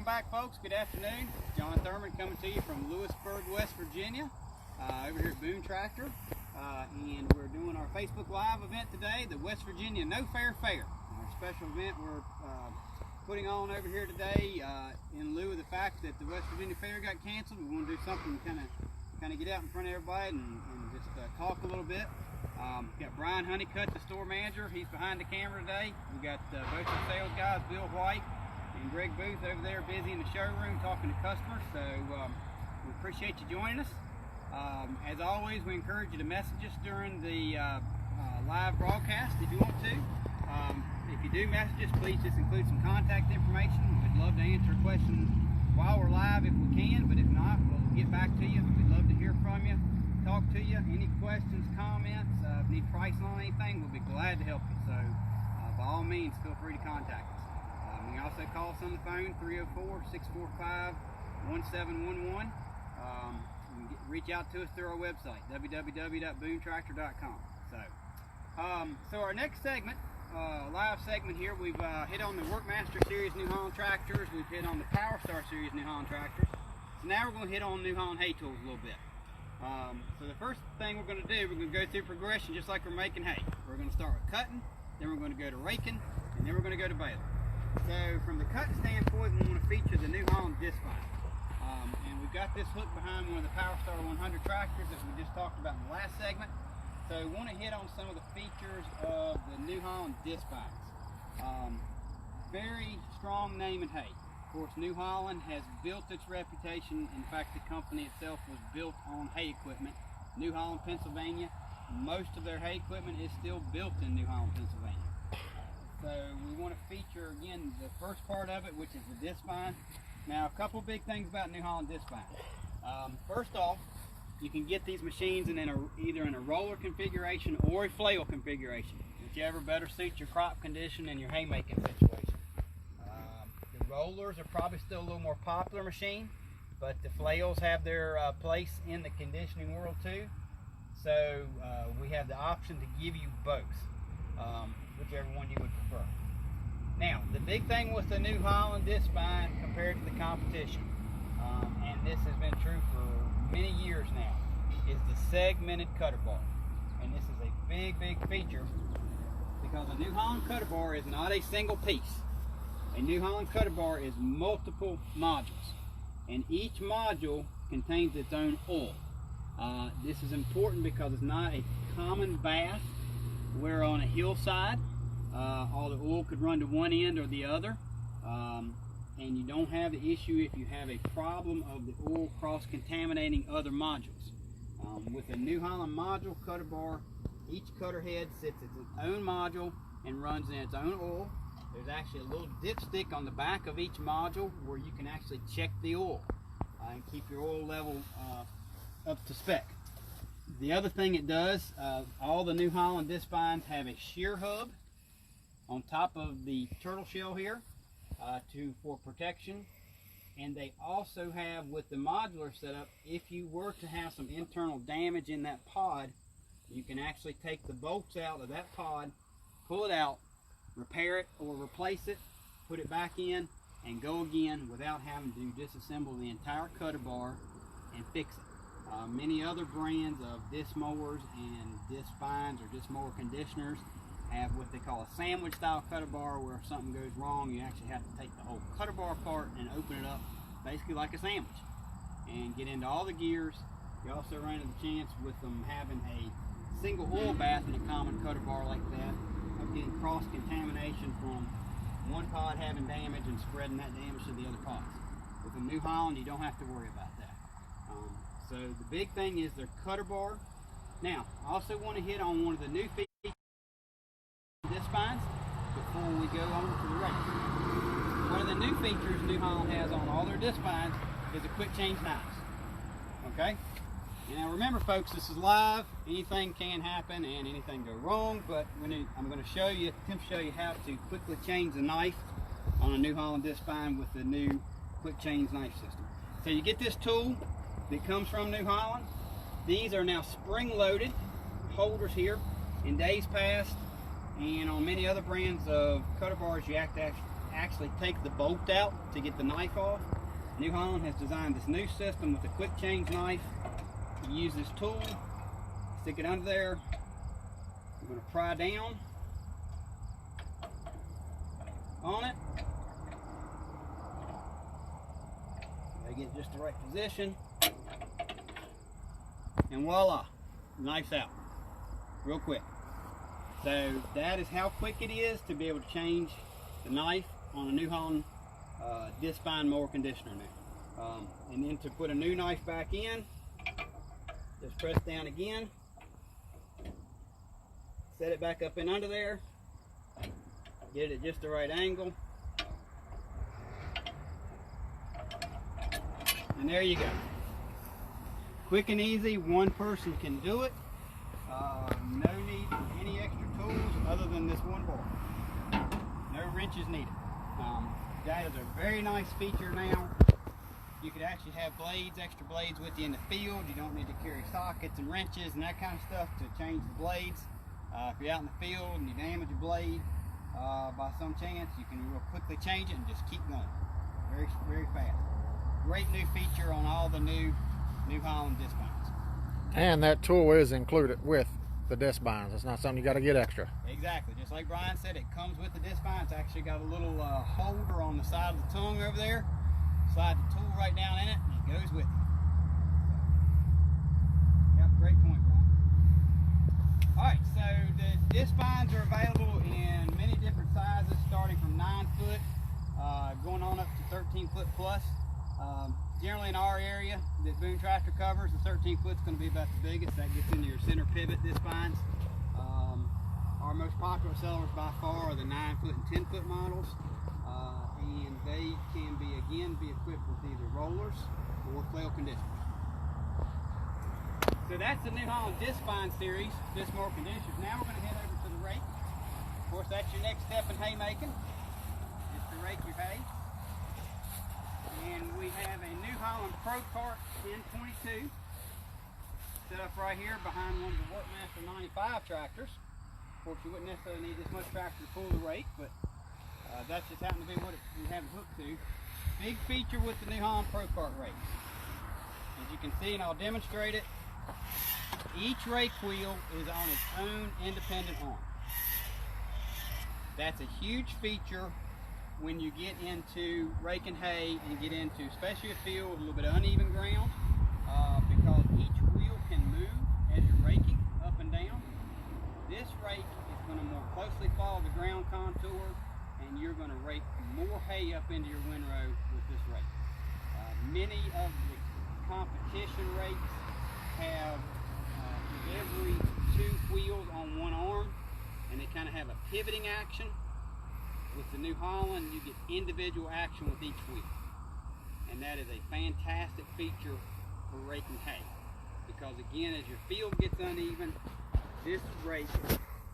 back, folks. Good afternoon. John Thurman coming to you from Lewisburg, West Virginia, over here at Boone Tractor. And we're doing our Facebook Live event today, the West Virginia No Fair Fair. Our special event we're putting on over here today in lieu of the fact that the West Virginia Fair got canceled. We want to do something to kind of get out in front of everybody and just talk a little bit. Got Brian Honeycutt, the store manager. He's behind the camera today. We got both our sales guys, Bill White and Greg Booth, over there busy in the showroom talking to customers. So we appreciate you joining us. As always, we encourage you to message us during the live broadcast if you want to. If you do message us, please just include some contact information. We'd love to answer questions while we're live if we can, but if not, we'll get back to you. We'd love to hear from you, talk to you. Any questions, comments, if you need pricing on anything, we'll be glad to help you. So by all means, feel free to contact us. You can also call us on the phone, 304-645-1711. Reach out to us through our website, www.boonetractor.com. So our next segment, live segment here, we've hit on the Workmaster Series New Holland tractors. We've hit on the Power Star Series New Holland tractors. So now we're going to hit on New Holland hay tools a little bit. So the first thing we're going to do, we're going to go through progression just like we're making hay. We're going to start with cutting, then we're going to go to raking, and then we're going to go to baling. So from the cutting standpoint, we want to feature the New Holland disc vine. And we've got this hook behind one of the Power Star 100 tractors that we just talked about in the last segment. So we want to hit on some of the features of the New Holland disc vines. Very strong name in hay. Of course, New Holland has built its reputation. In fact, the company itself was built on hay equipment. New Holland, Pennsylvania. Most of their hay equipment is still built in New Holland, Pennsylvania. So we want to feature, again, the first part of it, which is the disc vine. Now, a couple big things about New Holland disc vine. First off, you can get these machines in either in a roller configuration or a flail configuration, whichever better suits your crop condition and your haymaking situation. The rollers are probably still a little more popular machine, but the flails have their place in the conditioning world too. So we have the option to give you both, whichever one you would prefer. Now, the big thing with the New Holland disc vine compared to the competition, and this has been true for many years now, is the segmented cutter bar. And this is a big, big feature because a New Holland cutter bar is not a single piece. A New Holland cutter bar is multiple modules, and each module contains its own oil. This is important because it's not a common bath where on a hillside all the oil could run to one end or the other, and you don't have the issue if you have a problem of the oil cross-contaminating other modules. With a New Holland module cutter bar, each cutter head sits its own module and runs in its own oil. There's actually a little dipstick on the back of each module where you can actually check the oil and keep your oil level up to spec. The other thing it does, all the New Holland disc vines have a shear hub on top of the turtle shell here for protection, and they also have, with the modular setup, if you were to have some internal damage in that pod, you can actually take the bolts out of that pod, pull it out, repair it or replace it, put it back in, and go again without having to disassemble the entire cutter bar and fix it. Many other brands of disc mowers and disc vines or disc mower conditioners have what they call a sandwich style cutter bar, where if something goes wrong you actually have to take the whole cutter bar apart and open it up basically like a sandwich and get into all the gears. You also run into the chance with them having a single oil bath in a common cutter bar like that of getting cross contamination from one pod having damage and spreading that damage to the other pods. With a New Holland, you don't have to worry about that. So the big thing is their cutter bar. Now, I also want to hit on one of the new features disc vines before we go on to the rest. One of the new features New Holland has on all their disc vines is a quick change knives. Okay? Now remember, folks, this is live. Anything can happen and anything go wrong, but I'm going to show you, attempt to show you how to quickly change the knife on a New Holland disc vine with the new quick change knife system. So you get this tool that comes from New Holland. These are now spring-loaded holders here. In days past, and on many other brands of cutter bars, you have to actually take the bolt out to get the knife off. New Holland has designed this new system with a quick change knife. You use this tool, stick it under there. We're going to pry down on it. Gotta get just the right position. And voila, knife's out real quick. So that is how quick it is to be able to change the knife on a New Holland disc spine mower conditioner now. And then to put a new knife back in, just press down again, set it back up in under there, get it at just the right angle, and there you go. Quick and easy, one person can do it. No need for any extra tools other than this one board. No wrenches needed. That is a very nice feature now. You could actually have blades, extra blades with you in the field. You don't need to carry sockets and wrenches and that kind of stuff to change the blades. If you're out in the field and you damage a blade by some chance, you can real quickly change it and just keep going. Very, very fast. Great new feature on all the New Holland disc spines. And that tool is included with the disc spines. It's not something you got to get extra. Exactly. Just like Brian said, it comes with the disc spine. It's actually got a little holder on the side of the tongue over there. Slide the tool right down in it and it goes with it. Yep, great point, Brian. Alright, so the disc spines are available in many different sizes, starting from 9 foot, going on up to 13 foot plus. Generally in our area that Boone Tractor covers, the 13 foot is going to be about the biggest. That gets into your center pivot disc spines. Our most popular sellers by far are the 9 foot and 10 foot models. And they can be equipped with either rollers or flail conditioners. So that's the New Holland disc spine series, disc mower conditioners. Now we're going to head over to the rake. Of course, that's your next step in haymaking, is to rake your hay. And we have a New Holland Pro Cart 1022 set up right here behind one of the Workmaster 95 tractors. Of course, you wouldn't necessarily need this much tractor to pull the rake, but that's just happened to be what we have it hooked to. Big feature with the New Holland Pro Cart rakes. As you can see, and I'll demonstrate it, each rake wheel is on its own independent arm. That's a huge feature when you get into raking hay and get into especially a field with a little bit of uneven ground, because each wheel can move as you're raking up and down. This rake is going to more closely follow the ground contour, and you're going to rake more hay up into your windrow with this rake. Many of the competition rakes have every 2 wheels on one arm, and they kind of have a pivoting action. With the New Holland, you get individual action with each wheel. And that is a fantastic feature for raking hay. Because again, as your field gets uneven, this rake,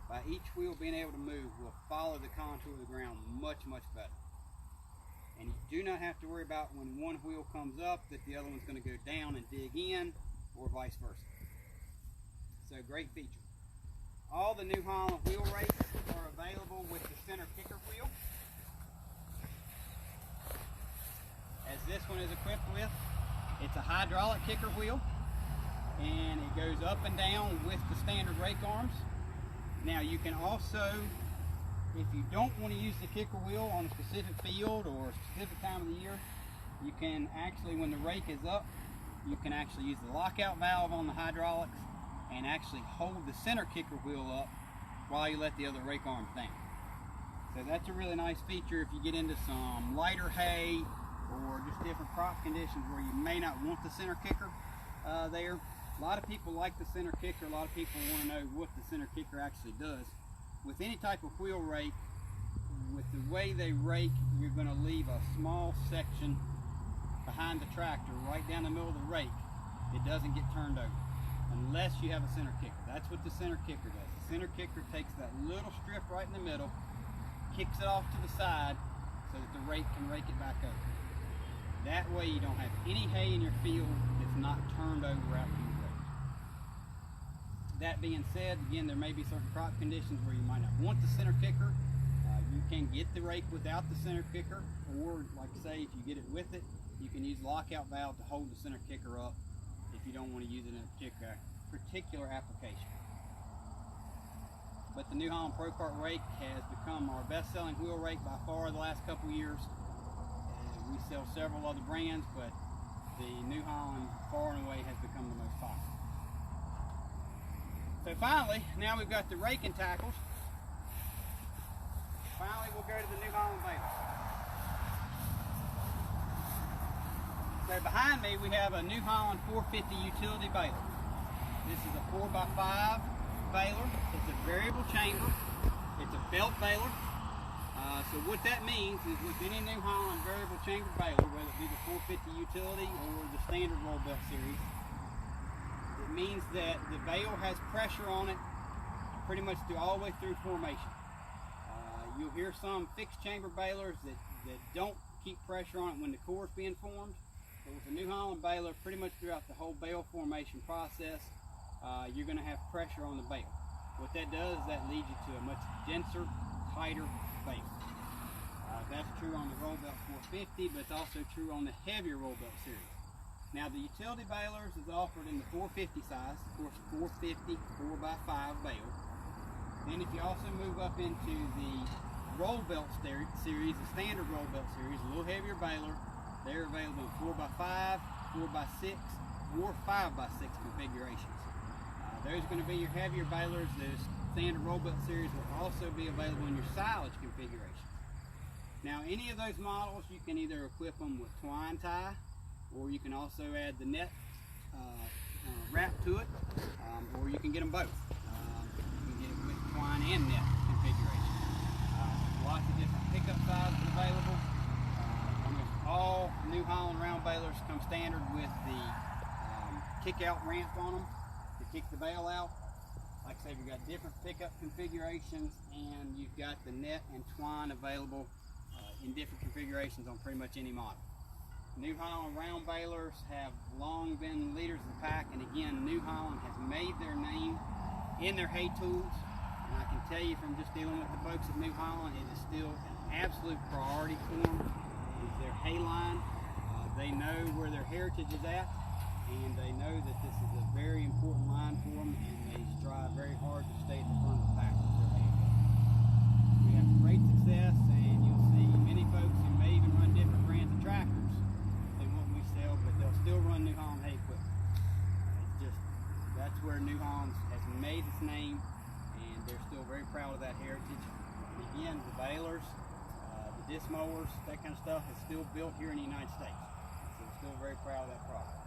by each wheel being able to move, will follow the contour of the ground much, much better. And you do not have to worry about when one wheel comes up that the other one's going to go down and dig in, or vice versa. So great feature. All the New Holland wheel rakes are available with the center kicker wheel, as this one is equipped with. It's a hydraulic kicker wheel, and it goes up and down with the standard rake arms. Now you can also, if you don't want to use the kicker wheel on a specific field or a specific time of the year, you can actually, when the rake is up, you can actually use the lockout valve on the hydraulics and actually hold the center kicker wheel up while you let the other rake arms down. So that's a really nice feature if you get into some lighter hay or just different crop conditions where you may not want the center kicker there. A lot of people like the center kicker. A lot of people want to know what the center kicker actually does. With any type of wheel rake, with the way they rake, you're going to leave a small section behind the tractor right down the middle of the rake. It doesn't get turned over unless you have a center kicker. That's what the center kicker does. The center kicker takes that little strip right in the middle, kicks it off to the side so that the rake can rake it back over. That way you don't have any hay in your field that's not turned over after you rake. That being said, again, there may be certain crop conditions where you might not want the center kicker. You can get the rake without the center kicker, or like I say, if you get it with it, you can use lockout valve to hold the center kicker up if you don't want to use it in a particular application. But the New Holland Pro Kart rake has become our best-selling wheel rake by far the last couple years. We sell several other brands, but the New Holland far and away has become the most popular. So finally, now we've got the raking tackles. Finally, we'll go to the New Holland baler. So behind me, we have a New Holland 450 utility baler. This is a 4x5 baler. It's a variable chamber. It's a belt baler. So what that means is with any New Holland variable chamber baler, whether it be the 450 utility or the standard roll belt series, it means that the bale has pressure on it pretty much all the way through formation. You'll hear some fixed chamber balers that don't keep pressure on it when the core is being formed. But with the New Holland baler, pretty much throughout the whole bale formation process, you're going to have pressure on the bale. What that does is that leads you to a much denser, tighter bale. That's true on the roll belt 450, but it's also true on the heavier roll belt series. Now the utility balers is offered in the 450 size, of course 450 4x5 bale. Then if you also move up into the roll belt series, the standard roll belt series, a little heavier baler, they're available in 4x5, 4x6, or 5x6 configurations. Those are going to be your heavier balers. The standard roll belt series will also be available in your silage configurations. Now any of those models, you can either equip them with twine tie, or you can also add the net wrap to it, or you can get them both. You can get it with twine and net configuration. Lots of different pickup sizes available. Almost all New Holland round balers come standard with the kick-out ramp on them to kick the bale out. Like I said, you've got different pickup configurations, and you've got the net and twine available in different configurations on pretty much any model. New Holland round balers have long been leaders of the pack, and again, New Holland has made their name in their hay tools. And I can tell you from just dealing with the folks at New Holland, it is still an absolute priority for them. Is their hay line. They know where their heritage is at, and they know that this is a very important line for them, and they strive very hard to stay at the front of the pack with their hay. We have great success, and you'll see many folks who may even run different brands of tractors than what we sell, but they'll still run New Holland hay equipment. It's just, that's where New Holland has made its name, and they're still very proud of that heritage. And again, the balers, the disc mowers, that kind of stuff is still built here in the United States. So we're still very proud of that product.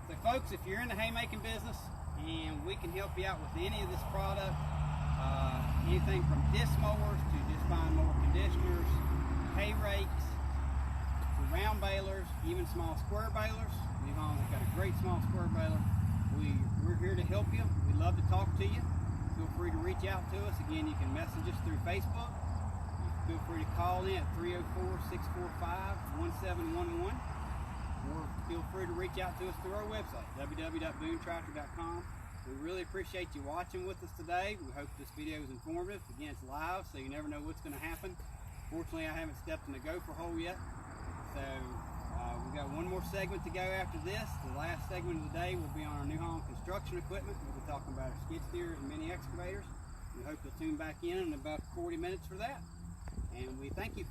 So folks, if you're in the haymaking business and we can help you out with any of this product, anything from disc mowers to disc vine mower conditioners, hay rakes, to round balers, even small square balers. New Holland's got a great small square baler. We're here to help you. We'd love to talk to you. Feel free to reach out to us. Again, you can message us through Facebook. Feel free to call in at 304-645-1711. Or feel free to reach out to us through our website, www.boontractor.com. We really appreciate you watching with us today. We hope this video is informative. Again, it's live, so you never know what's going to happen. Fortunately, I haven't stepped in the gopher hole yet. So we've got one more segment to go after this. The last segment of the day will be on our New Holland construction equipment. We'll be talking about our skid steers and mini excavators. We hope you'll tune back in about 40 minutes for that. And we thank you.